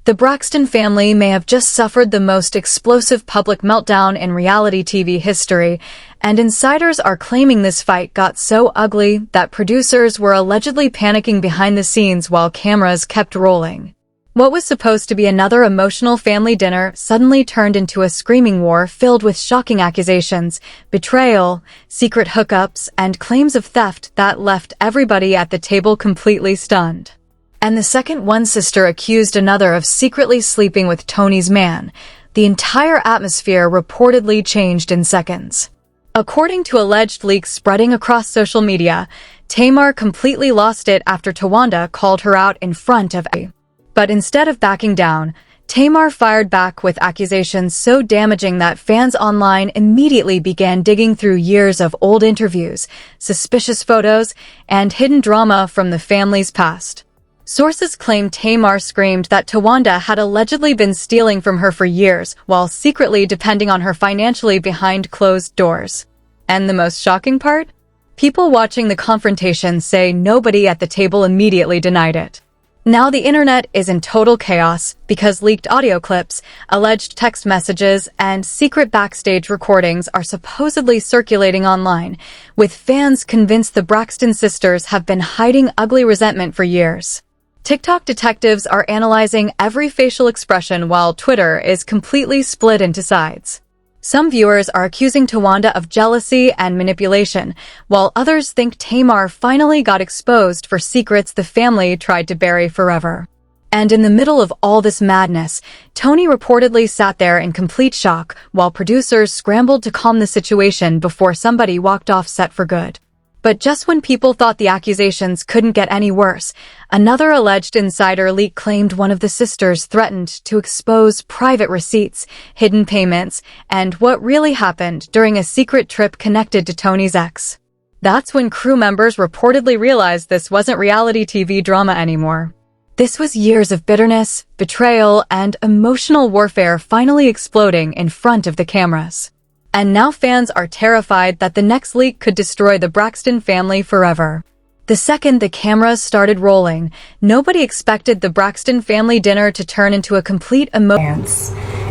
The Braxton family may have just suffered the most explosive public meltdown in reality TV history, and insiders are claiming this fight got so ugly that producers were allegedly panicking behind the scenes while cameras kept rolling. What was supposed to be another emotional family dinner suddenly turned into a screaming war filled with shocking accusations, betrayal, secret hookups, and claims of theft that left everybody at the table completely stunned. And the second one sister accused another of secretly sleeping with Toni's man, the entire atmosphere reportedly changed in seconds. According to alleged leaks spreading across social media, Tamar completely lost it after Towanda called her out in front of everyone. But instead of backing down, Tamar fired back with accusations so damaging that fans online immediately began digging through years of old interviews, suspicious photos, and hidden drama from the family's past. Sources claim Tamar screamed that Towanda had allegedly been stealing from her for years while secretly depending on her financially behind closed doors. And the most shocking part? People watching the confrontation say nobody at the table immediately denied it. Now the internet is in total chaos because leaked audio clips, alleged text messages, and secret backstage recordings are supposedly circulating online, with fans convinced the Braxton sisters have been hiding ugly resentment for years. TikTok detectives are analyzing every facial expression while Twitter is completely split into sides. Some viewers are accusing Towanda of jealousy and manipulation, while others think Tamar finally got exposed for secrets the family tried to bury forever. And in the middle of all this madness, Toni reportedly sat there in complete shock while producers scrambled to calm the situation before somebody walked off set for good. But just when people thought the accusations couldn't get any worse, another alleged insider leak claimed one of the sisters threatened to expose private receipts, hidden payments, and what really happened during a secret trip connected to Toni's ex. That's when crew members reportedly realized this wasn't reality TV drama anymore. This was years of bitterness, betrayal, and emotional warfare finally exploding in front of the cameras. And now fans are terrified that the next leak could destroy the Braxton family forever. The second the cameras started rolling, nobody expected the Braxton family dinner to turn into a complete emotion.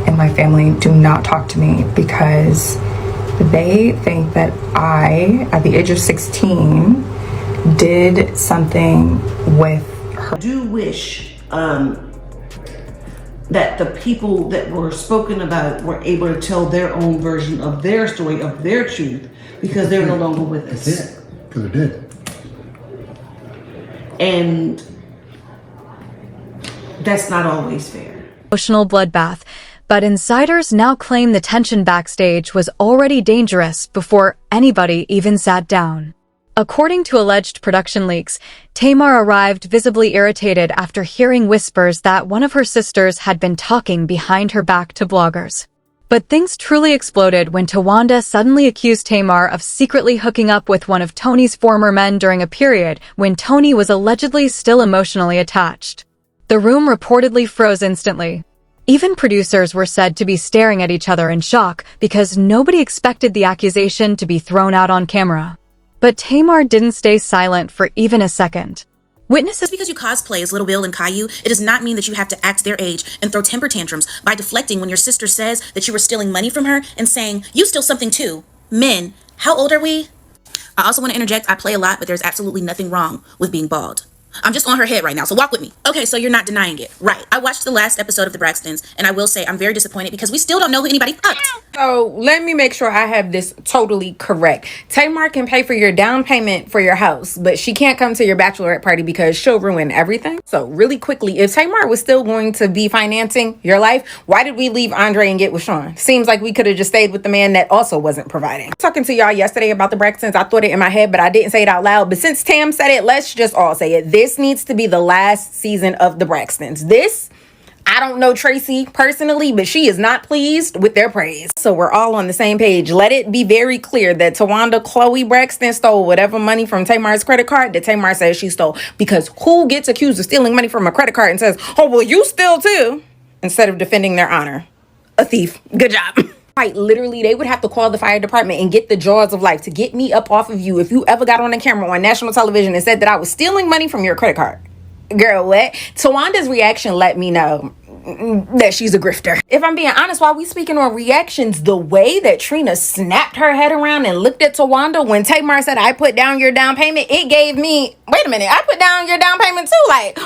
And my family do not talk to me because they think that I, at the age of 16, did something with her. I do wish that the people that were spoken about were able to tell their own version of their story, of their truth, because they're no longer with us. That's it, because they're dead. And that's not always fair. Emotional bloodbath, but insiders now claim the tension backstage was already dangerous before anybody even sat down. According to alleged production leaks, Tamar arrived visibly irritated after hearing whispers that one of her sisters had been talking behind her back to bloggers. But things truly exploded when Towanda suddenly accused Tamar of secretly hooking up with one of Toni's former men during a period when Toni was allegedly still emotionally attached. The room reportedly froze instantly. Even producers were said to be staring at each other in shock because nobody expected the accusation to be thrown out on camera. But Tamar didn't stay silent for even a second. Witnesses. Just because you cosplay as Little Bill and Caillou, it does not mean that you have to act their age and throw temper tantrums by deflecting when your sister says that you were stealing money from her and saying, you steal something too. Men, how old are we? I also want to interject, I play a lot, but there's absolutely nothing wrong with being bald. I'm just on her head right now, so walk with me. Okay, so you're not denying it. Right. I watched the last episode of The Braxtons, and I will say I'm very disappointed because we still don't know who anybody fucked. So let me make sure I have this totally correct. Tamar can pay for your down payment for your house, but she can't come to your bachelorette party because she'll ruin everything. So really quickly, if Tamar was still going to be financing your life, why did we leave Andre and get with Sean? Seems like we could have just stayed with the man that also wasn't providing. Talking to y'all yesterday about the Braxtons, I thought it in my head, but I didn't say it out loud. But since Tam said it, let's just all say it. This needs to be the last season of the Braxtons. I don't know Tracy personally, but she is not pleased with their praise. So we're all on the same page. Let it be very clear that Towanda Chloe Braxton stole whatever money from Tamar's credit card that Tamar says she stole. Because who gets accused of stealing money from a credit card and says, oh, well, you steal too, instead of defending their honor? A thief. Good job. Quite literally, they would have to call the fire department and get the jaws of life to get me up off of you if you ever got on a camera on national television and said that I was stealing money from your credit card. Girl, what? Tawanda's reaction let me know that she's a grifter. If I'm being honest, while we speaking on reactions, the way that Trina snapped her head around and looked at Towanda when Tamar said, I put down your down payment, it gave me, wait a minute, I put down your down payment too. Like,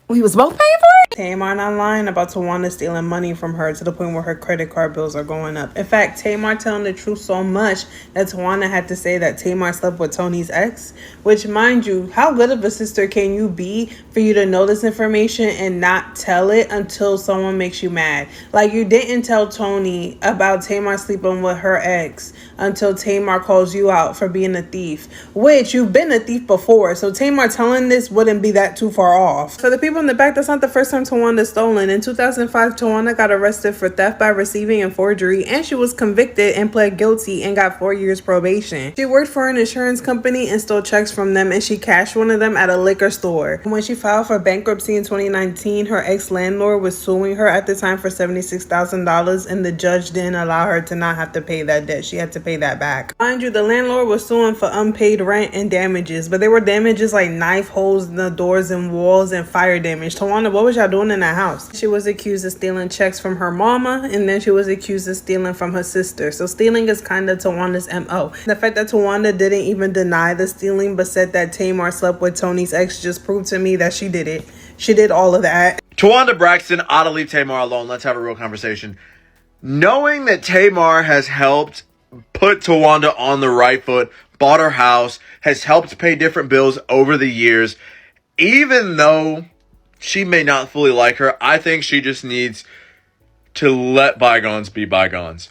we was both paying for it? Tamar not lying about Towanda stealing money from her to the point where her credit card bills are going up. In fact, Tamar telling the truth so much that Towanda had to say that Tamar slept with Toni's ex, which, mind you, how good of a sister can you be for you to know this information and not tell it until someone makes you mad? Like, you didn't tell Toni about Tamar sleeping with her ex until Tamar calls you out for being a thief, which you've been a thief before, so Tamar telling this wouldn't be that too far off. For the people in the back, that's not the first time Towanda stolen. In 2005, Towanda got arrested for theft by receiving and forgery, and she was convicted and pled guilty and got 4 years probation. She worked for an insurance company and stole checks from them, and she cashed one of them at a liquor store. When she filed for bankruptcy in 2019, her ex-landlord was suing her at the time for $76,000, and the judge didn't allow her to not have to pay that debt. She had to pay that back. Mind you, the landlord was suing for unpaid rent and damages, but they were damages like knife holes in the doors and walls and fire damage. Towanda, what was y'all doing in that house? She was accused of stealing checks from her mama, and then she was accused of stealing from her sister. So stealing is kind of Towanda's MO. The fact that Towanda didn't even deny the stealing but said that Tamar slept with Toni's ex just proved to me that she did it. She did all of that. Towanda Braxton ought to leave Tamar alone. Let's have a real conversation. Knowing that Tamar has helped put Towanda on the right foot, bought her house, has helped pay different bills over the years, even though she may not fully like her, I think she just needs to let bygones be bygones.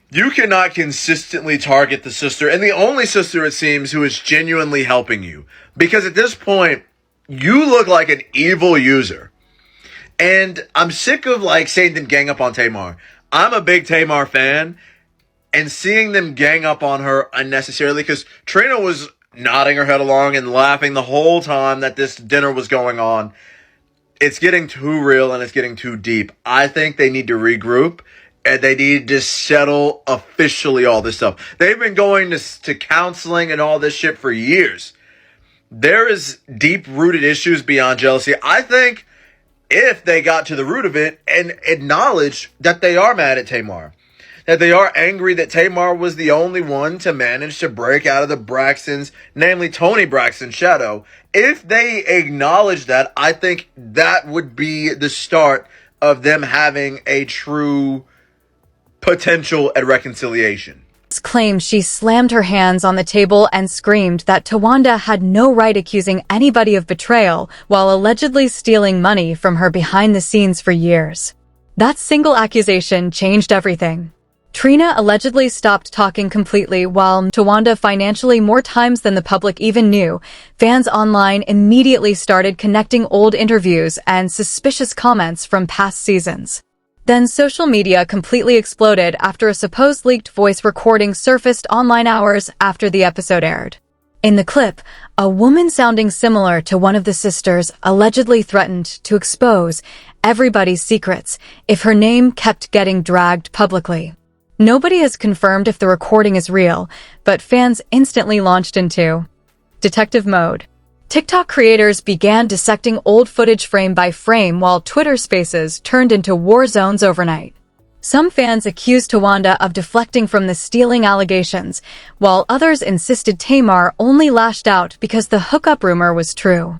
You cannot consistently target the sister, and the only sister, it seems, who is genuinely helping you. Because at this point, you look like an evil user. And I'm sick of, saying them gang up on Tamar. I'm a big Tamar fan, and seeing them gang up on her unnecessarily, because Trina was nodding her head along and laughing the whole time that this dinner was going on. It's getting too real and it's getting too deep. I think they need to regroup and they need to settle officially all this stuff. They've been going to counseling and all this shit for years. There is deep-rooted issues beyond jealousy. I think if they got to the root of it and acknowledged that they are mad at Tamar, that they are angry that Tamar was the only one to manage to break out of the Braxtons, namely Toni Braxton's shadow. If they acknowledge that, I think that would be the start of them having a true potential at reconciliation. Claimed she slammed her hands on the table and screamed that Towanda had no right accusing anybody of betrayal while allegedly stealing money from her behind the scenes for years. That single accusation changed everything. Trina allegedly stopped talking completely while Towanda financially more times than the public even knew. Fans online immediately started connecting old interviews and suspicious comments from past seasons. Then social media completely exploded after a supposed leaked voice recording surfaced online hours after the episode aired. In the clip, a woman sounding similar to one of the sisters allegedly threatened to expose everybody's secrets if her name kept getting dragged publicly. Nobody has confirmed if the recording is real, but fans instantly launched into detective mode. TikTok creators began dissecting old footage frame by frame while Twitter spaces turned into war zones overnight. Some fans accused Towanda of deflecting from the stealing allegations, while others insisted Tamar only lashed out because the hookup rumor was true.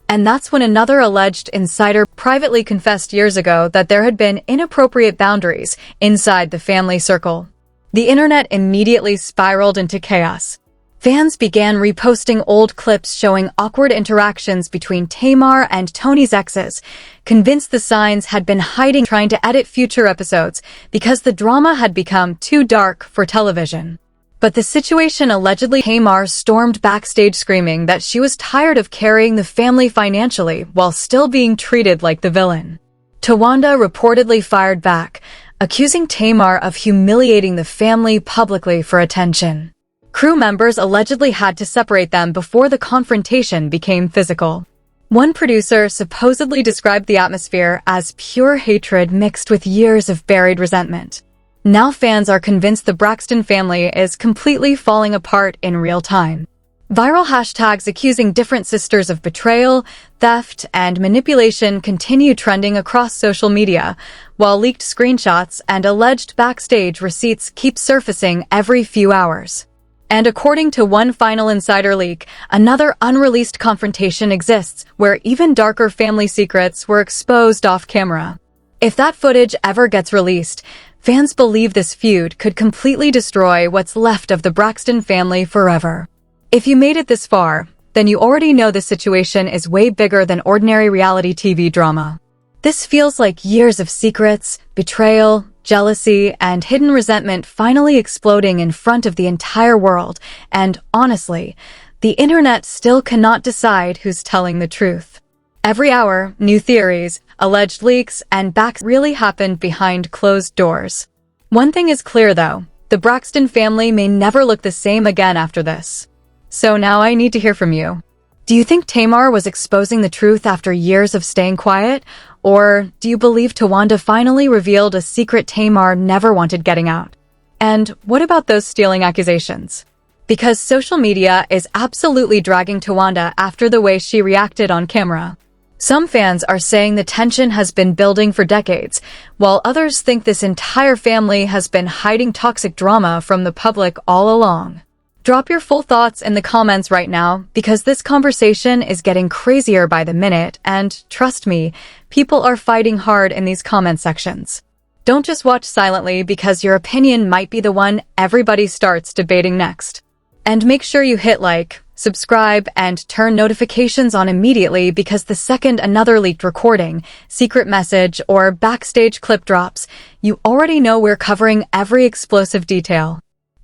And that's when another alleged insider privately confessed years ago that there had been inappropriate boundaries inside the family circle. The internet immediately spiraled into chaos. Fans began reposting old clips showing awkward interactions between Tamar and Toni's exes, convinced the signs had been hiding, trying to edit future episodes because the drama had become too dark for television. But the situation allegedly, Tamar stormed backstage screaming that she was tired of carrying the family financially while still being treated like the villain. Towanda reportedly fired back, accusing Tamar of humiliating the family publicly for attention. Crew members allegedly had to separate them before the confrontation became physical. One producer supposedly described the atmosphere as pure hatred mixed with years of buried resentment. Now fans are convinced the Braxton family is completely falling apart in real time. Viral hashtags accusing different sisters of betrayal, theft, and manipulation continue trending across social media, while leaked screenshots and alleged backstage receipts keep surfacing every few hours. And according to one final insider leak, another unreleased confrontation exists where even darker family secrets were exposed off camera. If that footage ever gets released, fans believe this feud could completely destroy what's left of the Braxton family forever. If you made it this far, then you already know this situation is way bigger than ordinary reality TV drama. This feels like years of secrets, betrayal, jealousy, and hidden resentment finally exploding in front of the entire world, and honestly, the internet still cannot decide who's telling the truth. Every hour, new theories, alleged leaks, and backs really happened behind closed doors. One thing is clear though, the Braxton family may never look the same again after this. So now I need to hear from you. Do you think Tamar was exposing the truth after years of staying quiet? Or do you believe Towanda finally revealed a secret Tamar never wanted getting out? And what about those stealing accusations? Because social media is absolutely dragging Towanda after the way she reacted on camera. Some fans are saying the tension has been building for decades, while others think this entire family has been hiding toxic drama from the public all along. Drop your full thoughts in the comments right now, because this conversation is getting crazier by the minute, and trust me, people are fighting hard in these comment sections. Don't just watch silently, because your opinion might be the one everybody starts debating next. And make sure you hit like, subscribe, and turn notifications on immediately, because the second another leaked recording, secret message, or backstage clip drops, you already know we're covering every explosive detail.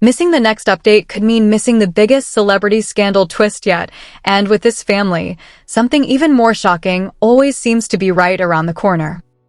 Missing the next update could mean missing the biggest celebrity scandal twist yet, and with this family, something even more shocking always seems to be right around the corner.